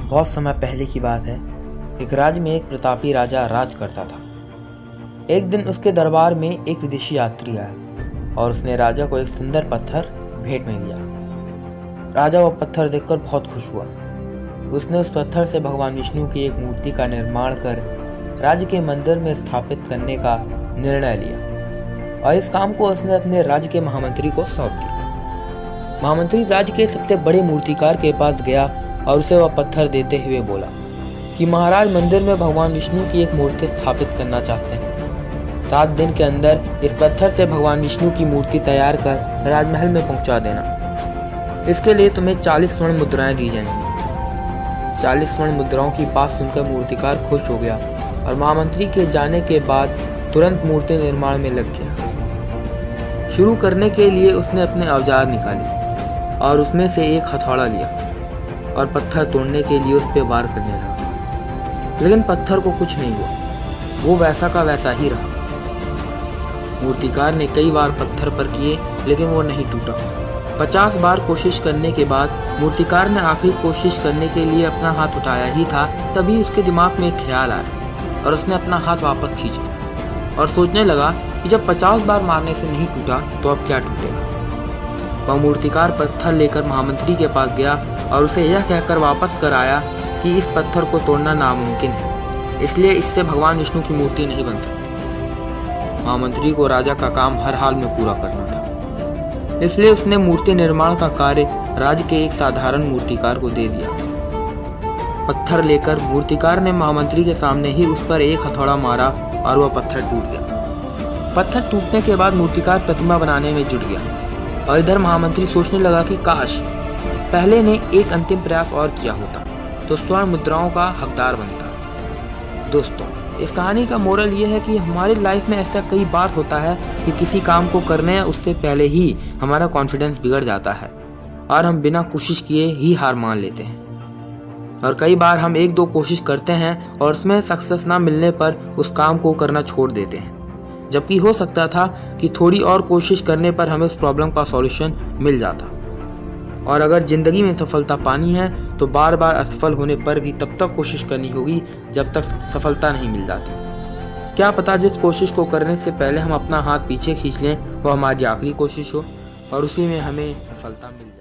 बहुत समय पहले की बात है। एक राज्य में एक प्रतापी राजा राज करता था। एक दिन उसके दरबार में एक विदेशी यात्री आया और उसने राजा को एक सुंदर पत्थर भेंट में दिया। राजा वह पत्थर देखकर बहुत खुश हुआ। उसने उस पत्थर से भगवान विष्णु की एक मूर्ति का निर्माण कर राज्य के मंदिर में स्थापित करने का निर्णय लिया और इस काम को उसने अपने राज्य के महामंत्री को सौंप दिया। महामंत्री राज्य के सबसे बड़े मूर्तिकार के पास गया और उसे वह पत्थर देते हुए बोला कि महाराज मंदिर में भगवान विष्णु की एक मूर्ति स्थापित करना चाहते हैं। 7 दिन के अंदर इस पत्थर से भगवान विष्णु की मूर्ति तैयार कर राजमहल में पहुंचा देना। इसके लिए तुम्हें 40 स्वर्ण मुद्राएं दी जाएंगी। 40 स्वर्ण मुद्राओं की बात सुनकर मूर्तिकार खुश हो गया और महामंत्री के जाने के बाद तुरंत मूर्ति निर्माण में लग गया। शुरू करने के लिए उसने अपने औजार निकाले और उसमें से एक हथौड़ा लिया और पत्थर तोड़ने के लिए उस पर वार करने लगा, लेकिन पत्थर को कुछ नहीं हुआ। वो वैसा का वैसा ही रहा। मूर्तिकार ने कई बार पत्थर पर किए लेकिन वो नहीं टूटा। 50 बार कोशिश करने के बाद मूर्तिकार ने आखिरी कोशिश करने के लिए अपना हाथ उठाया ही था, तभी उसके दिमाग में एक ख्याल आया और उसने अपना हाथ वापस खींच लिया और सोचने लगा कि जब 50 बार मारने से नहीं टूटा तो अब क्या टूटेगा। वह मूर्तिकार पत्थर लेकर महामंत्री के पास गया और उसे यह कहकर वापस कर आया कि इस पत्थर को तोड़ना नामुमकिन है, इसलिए इससे भगवान विष्णु की मूर्ति नहीं बन सकती। महामंत्री को राजा का काम हर हाल में पूरा करना था, इसलिए उसने मूर्ति निर्माण का कार्य राज्य के एक साधारण मूर्तिकार को दे दिया। पत्थर लेकर मूर्तिकार ने महामंत्री के सामने ही उस पर एक हथौड़ा मारा और वह पत्थर टूट गया। पत्थर टूटने के बाद मूर्तिकार प्रतिमा बनाने में जुट गया और इधर महामंत्री सोचने लगा कि काश पहले ने एक अंतिम प्रयास और किया होता तो स्वर्ण मुद्राओं का हकदार बनता। दोस्तों, इस कहानी का मोरल ये है कि हमारी लाइफ में ऐसा कई बार होता है कि किसी काम को करने या उससे पहले ही हमारा कॉन्फिडेंस बिगड़ जाता है और हम बिना कोशिश किए ही हार मान लेते हैं। और कई बार हम 1-2 कोशिश करते हैं और उसमें सक्सेस ना मिलने पर उस काम को करना छोड़ देते हैं, जबकि हो सकता था कि थोड़ी और कोशिश करने पर हमें उस प्रॉब्लम का सॉल्यूशन मिल जाता। और अगर ज़िंदगी में सफलता पानी है तो बार बार असफल होने पर भी तब तक कोशिश करनी होगी जब तक सफलता नहीं मिल जाती। क्या पता जिस कोशिश को करने से पहले हम अपना हाथ पीछे खींच लें वो हमारी आखिरी कोशिश हो और उसी में हमें सफलता मिल जाए।